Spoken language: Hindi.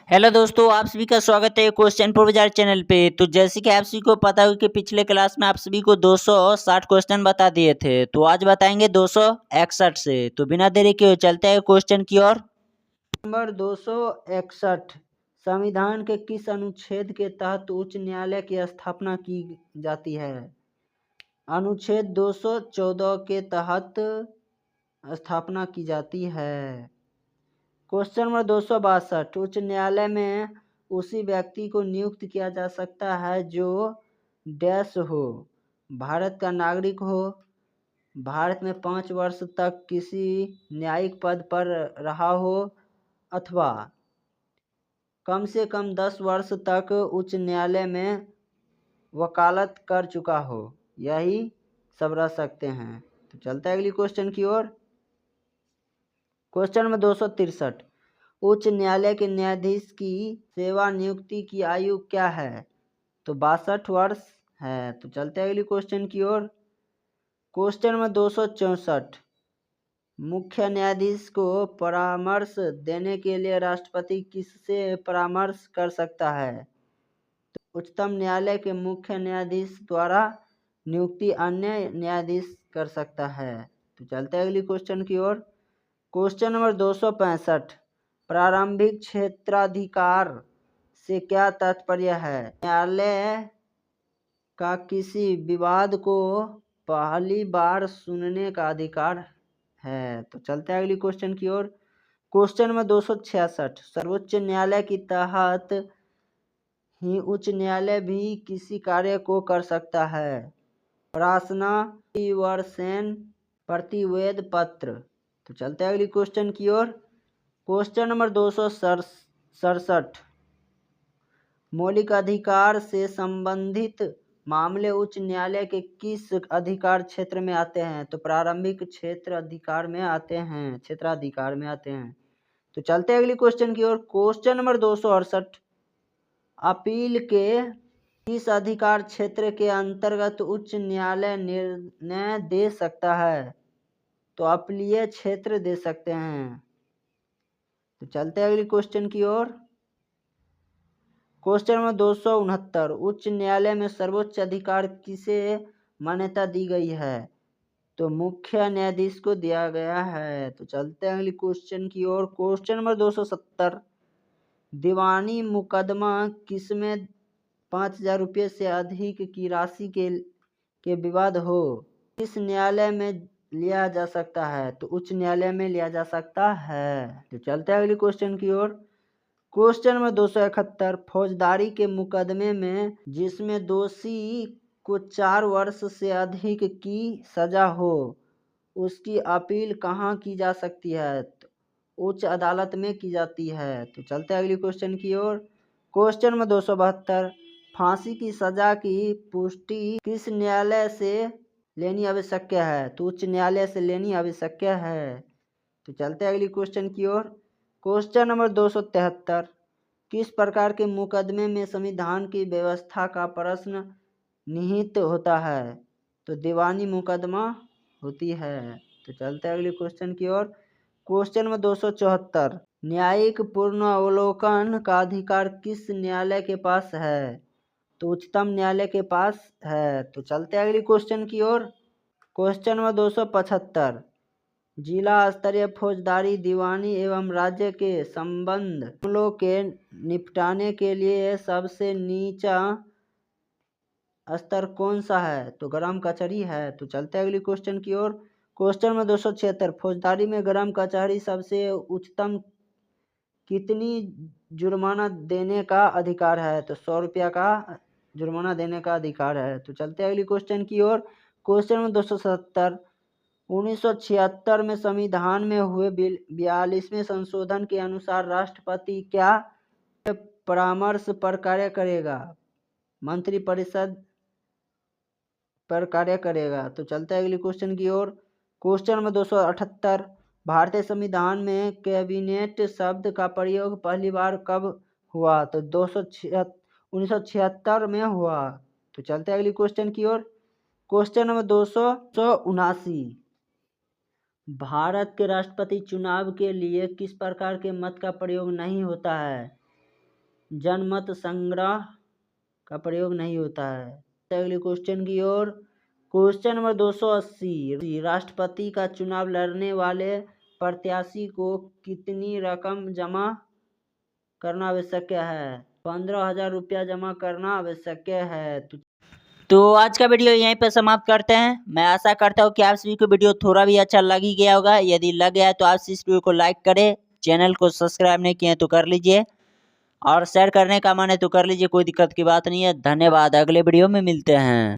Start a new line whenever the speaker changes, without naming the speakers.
हेलो दोस्तों, आप सभी का स्वागत है क्वेश्चन पर बाजार चैनल पे। तो जैसे कि आप सभी को पता हो कि पिछले क्लास में आप सभी को 260 क्वेश्चन बता दिए थे, तो आज बताएंगे 261 से। तो बिना देरी के चलते हैं क्वेश्चन की ओर। नंबर 261, संविधान के किस अनुच्छेद के तहत उच्च न्यायालय की स्थापना की जाती है? अनुच्छेद 214 के तहत स्थापना की जाती है। क्वेश्चन नंबर 262, उच्च न्यायालय में उसी व्यक्ति को नियुक्त किया जा सकता है जो डैश हो, भारत का नागरिक हो, भारत में 5 वर्ष तक किसी न्यायिक पद पर रहा हो, अथवा कम से कम 10 वर्ष तक उच्च न्यायालय में वकालत कर चुका हो। यही सब रह सकते हैं। तो चलते हैं अगली क्वेश्चन की ओर। क्वेश्चन नंबर 263, उच्च न्यायालय के न्यायाधीश की सेवा नियुक्ति की आयु क्या है? तो 62 वर्ष है। तो चलते हैं अगली क्वेश्चन की ओर। क्वेश्चन नंबर 264, मुख्य न्यायाधीश को परामर्श देने के लिए राष्ट्रपति किससे परामर्श कर सकता है? तो उच्चतम न्यायालय के मुख्य न्यायाधीश द्वारा नियुक्ति अन्य न्यायाधीश कर सकता है। तो चलते हैं अगली क्वेश्चन की ओर। क्वेश्चन नंबर 265, प्रारंभिक क्षेत्राधिकार से क्या तात्पर्य है? न्यायालय का किसी विवाद को पहली बार सुनने का अधिकार है। तो चलते हैं अगली क्वेश्चन की ओर। क्वेश्चन नंबर 266, सर्वोच्च न्यायालय के तहत ही उच्च न्यायालय भी किसी कार्य को कर सकता है? प्रार्थना, प्रतिवर्षन, प्रतिवेद पत्र। तो चलते हैं अगली क्वेश्चन की ओर। क्वेश्चन नंबर 267, मौलिक अधिकार से संबंधित मामले उच्च न्यायालय के किस अधिकार क्षेत्र में आते हैं? तो प्रारंभिक क्षेत्राधिकार में आते हैं। तो चलते हैं अगली क्वेश्चन की ओर। क्वेश्चन नंबर 268, अपील के किस अधिकार क्षेत्र के अंतर्गत उच्च न्यायालय निर्णय दे सकता है? तो अपीलीय क्षेत्र दे सकते हैं। तो चलते हैं अगली क्वेश्चन की ओर। क्वेश्चन नंबर 269, उच्च न्यायालय में सर्वोच्च अधिकार किसे मान्यता दी गई है? तो मुख्य न्यायाधीश को दिया गया है। तो चलते हैं अगली क्वेश्चन की ओर। क्वेश्चन नंबर 270, दीवानी मुकदमा किसमें 5,000 रुपये से अधिक की राशि के विवाद हो, किस न्यायालय में लिया जा सकता है? तो उच्च न्यायालय में लिया जा सकता है। तो चलते हैं अगली क्वेश्चन की ओर। क्वेश्चन नंबर 271, फौजदारी के मुकदमे में जिसमें दोषी को 4 वर्ष से अधिक की सजा हो, उसकी अपील कहाँ की जा सकती है? तो उच्च अदालत में की जाती है। तो चलते हैं अगली क्वेश्चन की ओर। क्वेश्चन नंबर 272, फांसी की सजा की पुष्टि किस न्यायालय से लेनी आवश्यक है? तो उच्च न्यायालय से लेनी आवश्यक है। तो चलते हैं अगली क्वेश्चन की ओर। क्वेश्चन नंबर 273, किस प्रकार के मुकदमे में संविधान की व्यवस्था का प्रश्न निहित होता है? तो दीवानी मुकदमा होती है। तो चलते हैं अगली क्वेश्चन की ओर। क्वेश्चन नंबर 274, न्यायिक पुनर्वलोकन का अधिकार किस न्यायालय के पास है? तो उच्चतम न्यायालय के पास है। तो चलते हैं अगली क्वेश्चन की ओर। क्वेश्चन नंबर 275, जिला स्तरीय फौजदारी, दीवानी एवं राज्य के संबंध मामलों के निपटाने के लिए सबसे नीचा स्तर कौन सा है? तो ग्राम कचहरी है। तो चलते हैं अगली क्वेश्चन की ओर। क्वेश्चन में 276, फौजदारी में ग्राम कचहरी सबसे उच्चतम कितनी जुर्माना देने का अधिकार है? तो 100 रुपया का जुर्माना देने का अधिकार है। तो चलते हैं अगली क्वेश्चन की ओर। क्वेश्चन में 277, 1976 में संविधान में हुए 42वें संशोधन के अनुसार राष्ट्रपति क्या परामर्श पर कार्य करेगा? मंत्रिपरिषद पर कार्य करेगा। तो चलते हैं अगली क्वेश्चन की ओर। क्वेश्चन नंबर 278, भारतीय संविधान में कैबिनेट शब्द का प्रयोग पहली बार कब हुआ? तो 1976 में हुआ। तो चलते हैं अगली क्वेश्चन की ओर। क्वेश्चन नंबर 279, भारत के राष्ट्रपति चुनाव के लिए किस प्रकार के मत का प्रयोग नहीं होता है? जनमत संग्रह का प्रयोग नहीं होता है। अगले क्वेश्चन की ओर। Question number 280। राष्ट्रपति का चुनाव लड़ने वाले प्रत्याशी को कितनी रकम जमा करना आवश्यक है? 15,000 रुपया जमा करना आवश्यक है। तो आज का वीडियो यहीं पर समाप्त करते हैं। मैं आशा करता हूँ कि आप सभी को वीडियो थोड़ा भी अच्छा लग ही गया होगा। यदि लग गया है तो आप इस वीडियो को लाइक करें, चैनल को सब्सक्राइब नहीं किए तो कर लीजिए और शेयर करने का मन है तो कर लीजिए, कोई दिक्कत की बात नहीं है। धन्यवाद, अगले वीडियो में मिलते हैं।